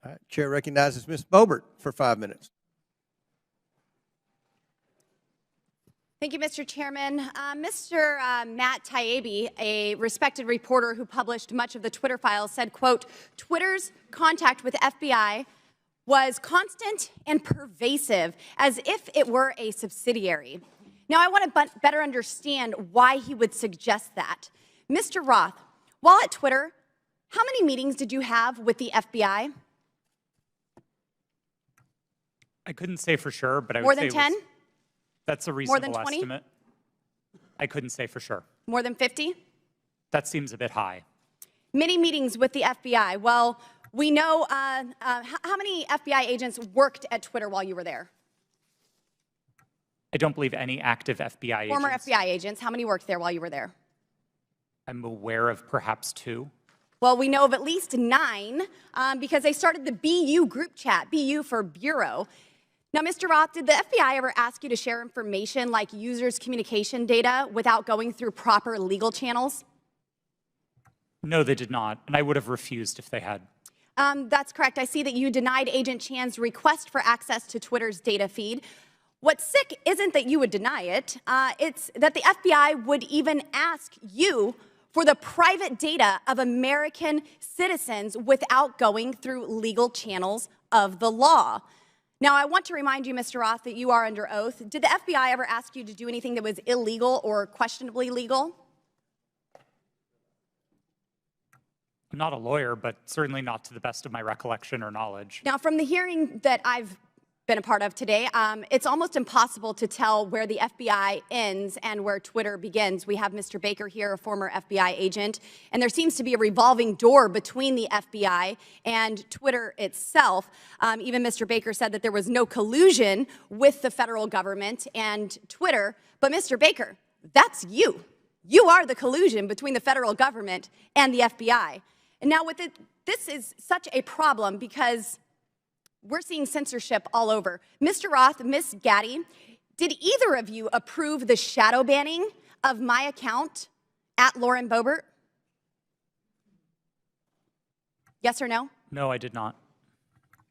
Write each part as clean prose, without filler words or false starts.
All right, Chair recognizes Ms. Boebert for 5 minutes. Thank you, Mr. Chairman. Mr. Matt Taibbi, a respected reporter who published much of the Twitter files, said, quote, Twitter's contact with FBI was constant and pervasive, as if it were a subsidiary. Now, I want to better understand why he would suggest that. Mr. Roth, while at Twitter, how many meetings did you have with the FBI? I couldn't say for sure, but I would More say than 10? That's a More reasonable than 20? estimate. I couldn't say for sure. More than 50? That seems a bit high. Many meetings with the FBI. Well, we know how many FBI agents worked at Twitter while you were there? I don't believe any active FBI Former agents. FBI agents. How many worked there while you were there? I'm aware of perhaps 2. Well, we know of at least 9 because they started the BU group chat, BU for Bureau. Now, Mr. Roth, did the FBI ever ask you to share information like users' communication data without going through proper legal channels? No, they did not, and I would have refused if they had. That's correct. I see that you denied Agent Chan's request for access to Twitter's data feed. What's sick isn't that you would deny it, it's that the FBI would even ask you for the private data of American citizens without going through legal channels of the law. Now, I want to remind you, Mr. Roth, that you are under oath. Did the FBI ever ask you to do anything that was illegal or questionably legal? I'm not a lawyer, but certainly not to the best of my recollection or knowledge. Now, from the hearing that I've been a part of today, it's almost impossible to tell where the FBI ends and where Twitter begins. We have Mr. Baker here, a former FBI agent, and there seems to be a revolving door between the FBI and Twitter itself. Even Mr. Baker said that there was no collusion with the federal government and Twitter. But Mr. Baker, that's you. You are the collusion between the federal government and the FBI. And now with it, this is such a problem because we're seeing censorship all over. Mr. Roth, Ms. Gaddy, did either of you approve the shadow banning of my account at Lauren Boebert? Yes or no? No, I did not.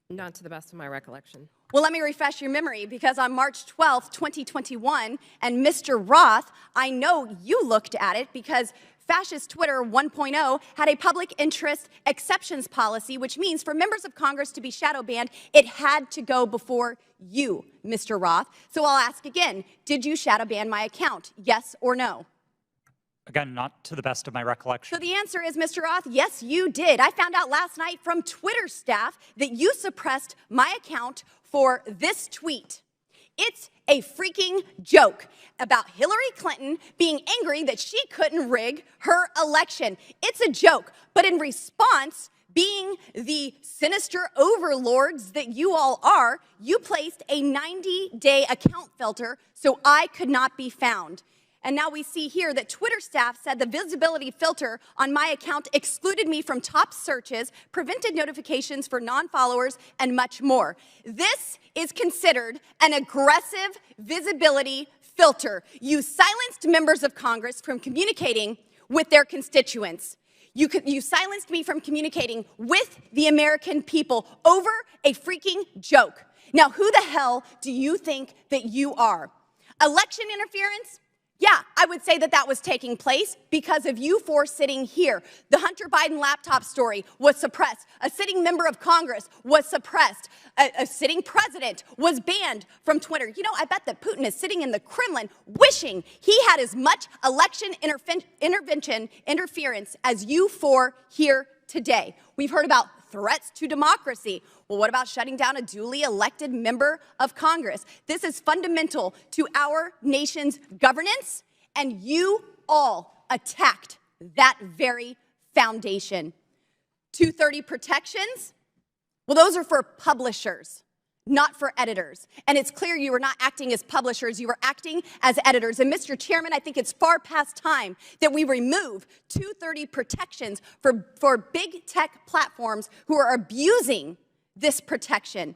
Not to the best of my recollection. Well, let me refresh your memory, because on March 12th, 2021, and Mr. Roth, I know you looked at it because Fascist Twitter 1.0 had a public interest exceptions policy, which means for members of Congress to be shadow banned, it had to go before you, Mr. Roth. So I'll ask again, did you shadow ban my account? Yes or no? Again, not to the best of my recollection. So the answer is, Mr. Roth, yes, you did. I found out last night from Twitter staff that you suppressed my account for this tweet. It's a freaking joke about Hillary Clinton being angry that she couldn't rig her election. It's a joke, but in response, being the sinister overlords that you all are, you placed a 90-day account filter so I could not be found. And now we see here that Twitter staff said the visibility filter on my account excluded me from top searches, prevented notifications for non-followers, and much more. This is considered an aggressive visibility filter. You silenced members of Congress from communicating with their constituents. You silenced me from communicating with the American people over a freaking joke. Now, who the hell do you think that you are? Election interference? Yeah, I would say that that was taking place because of you four sitting here. The Hunter Biden laptop story was suppressed. A sitting member of Congress was suppressed. A sitting president was banned from Twitter. You know, I bet that Putin is sitting in the Kremlin wishing he had as much election interference as you four here today. We've heard about threats to democracy. Well, what about shutting down a duly elected member of Congress? This is fundamental to our nation's governance, and you all attacked that very foundation. 230 protections? Well, those are for publishers, not for editors. And it's clear you were not acting as publishers, you were acting as editors. And Mr. Chairman, I think it's far past time that we remove 230 protections for big tech platforms who are abusing this protection.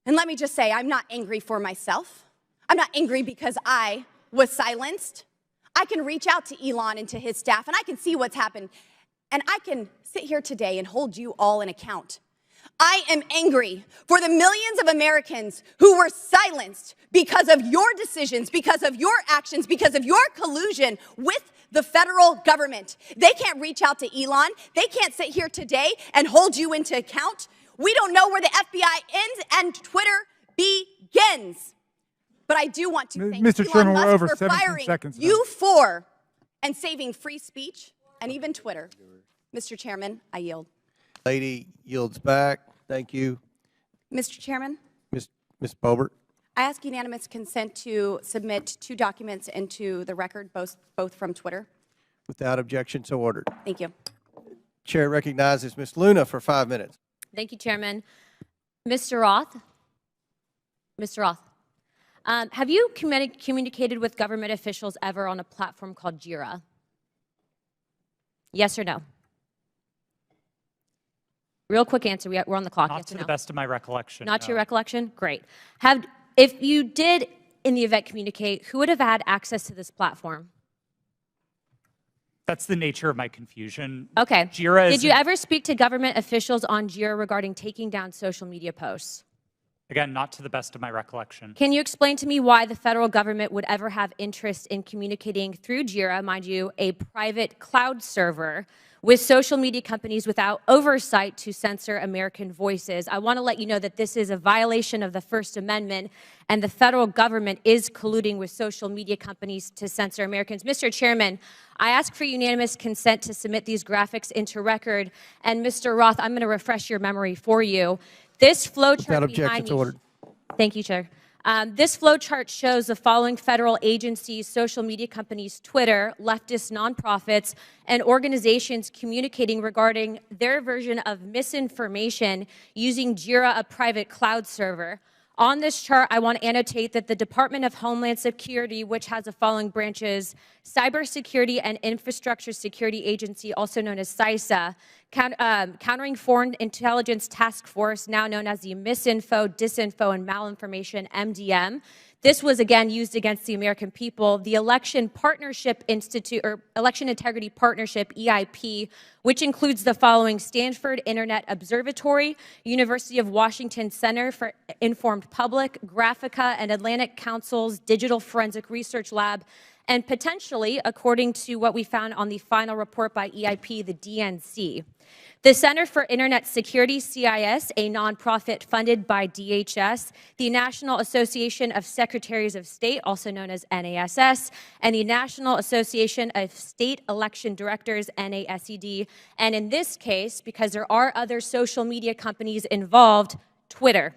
And let me just say, I'm not angry for myself. I'm not angry because I was silenced. I can reach out to Elon and to his staff, and I can see what's happened. And I can sit here today and hold you all in account. I am angry for the millions of Americans who were silenced because of your decisions, because of your actions, because of your collusion with the federal government. They can't reach out to Elon. They can't sit here today and hold you into account. We don't know where the FBI ends and Twitter begins. But I do want to thank Mr. Elon Chairman, we're Musk over for 17 firing seconds now. you for and saving free speech and even Twitter. Mr. Chairman, I yield. Lady yields back. Thank you. Mr. Chairman, Ms. Boebert. I ask unanimous consent to submit 2 documents into the record, both from Twitter. Without objection, so ordered. Thank you. Chair recognizes Ms. Luna for 5 minutes. Thank you, Chairman. Mr. Roth? Mr. Roth, have you communicated with government officials ever on a platform called Jira? Yes or no? Real quick answer. We're on the clock. Not Yes to or the no? best of my recollection. Not to your no. recollection? Great. If you did, in the event, communicate, who would have had access to this platform? That's the nature of my confusion. Okay. Jira is Did you ever speak to government officials on Jira regarding taking down social media posts? Again, not to the best of my recollection. Can you explain to me why the federal government would ever have interest in communicating through Jira, mind you, a private cloud server, with social media companies without oversight to censor American voices? I want to let you know that this is a violation of the First Amendment, and the federal government is colluding with social media companies to censor Americans. Mr. Chairman, I ask for unanimous consent to submit these graphics into record. And Mr. Roth, I'm going to refresh your memory for you. This flowchart Without objection, behind so me. ordered. Thank you, Chair. This flowchart shows the following federal agencies, social media companies, Twitter, leftist nonprofits, and organizations communicating regarding their version of misinformation using Jira, a private cloud server. On this chart, I want to annotate that the Department of Homeland Security, which has the following branches: Cybersecurity and Infrastructure Security Agency, also known as CISA, Countering Foreign Intelligence Task Force, now known as the Misinfo, Disinfo, and Malinformation, MDM. This was, again, used against the American people. The Election Partnership Institute, or Election Integrity Partnership, EIP, which includes the following: Stanford Internet Observatory, University of Washington Center for Informed Public, Graphica, and Atlantic Council's Digital Forensic Research Lab, and potentially, according to what we found on the final report by EIP, the DNC. The Center for Internet Security, CIS, a nonprofit funded by DHS, the National Association of Secretaries of State, also known as NASS, and the National Association of State Election Directors, NASED, and in this case, because there are other social media companies involved, Twitter.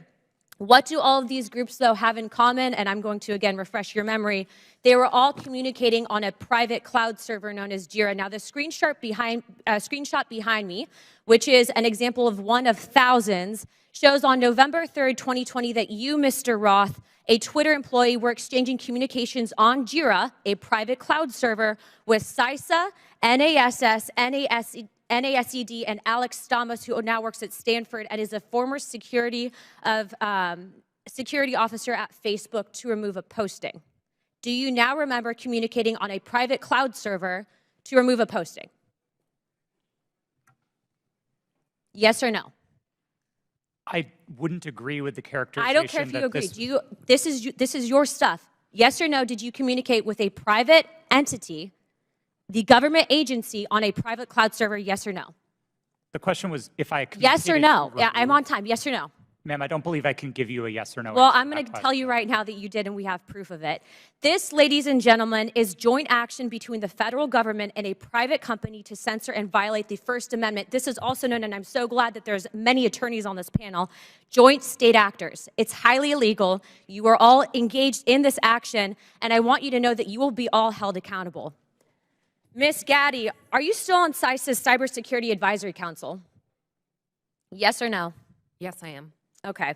What do all of these groups, though, have in common? And I'm going to, again, refresh your memory. They were all communicating on a private cloud server known as Jira. Now, the screenshot behind me, which is an example of one of thousands, shows on November 3rd, 2020, that you, Mr. Roth, a Twitter employee, were exchanging communications on Jira, a private cloud server, with CISA, NASS, NASED, and Alex Stamos, who now works at Stanford and is a former security officer at Facebook, to remove a posting. Do you now remember communicating on a private cloud server to remove a posting? Yes or no? I wouldn't agree with the characterization. I don't care if you that agree. This is your stuff. Yes or no, did you communicate with a private entity, the government agency, on a private cloud server? Yes or no? The question was if I Yes or no? communicated Yeah, to I'm on time. Yes or no? Ma'am, I don't believe I can give you a yes or no Well, answer I'm to going that to tell you question. right now that you did, and we have proof of it. This, ladies and gentlemen, is joint action between the federal government and a private company to censor and violate the First Amendment. This is also known, and I'm so glad that there's many attorneys on this panel, joint state actors. It's highly illegal. You are all engaged in this action, and I want you to know that you will be all held accountable. Ms. Gaddy, are you still on CISA's Cybersecurity Advisory Council? Yes or no? Yes, I am. Okay.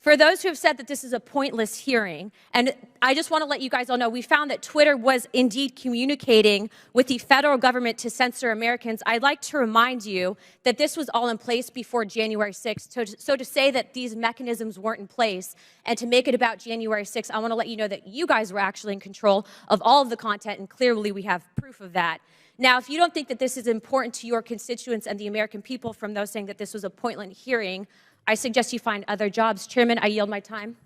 For those who have said that this is a pointless hearing, and I just want to let you guys all know, we found that Twitter was indeed communicating with the federal government to censor Americans. I'd like to remind you that this was all in place before January 6th. So to say that these mechanisms weren't in place and to make it about January 6th, I want to let you know that you guys were actually in control of all of the content, and clearly we have proof of that. Now, if you don't think that this is important to your constituents and the American people, from those saying that this was a pointless hearing, I suggest you find other jobs. Chairman, I yield my time.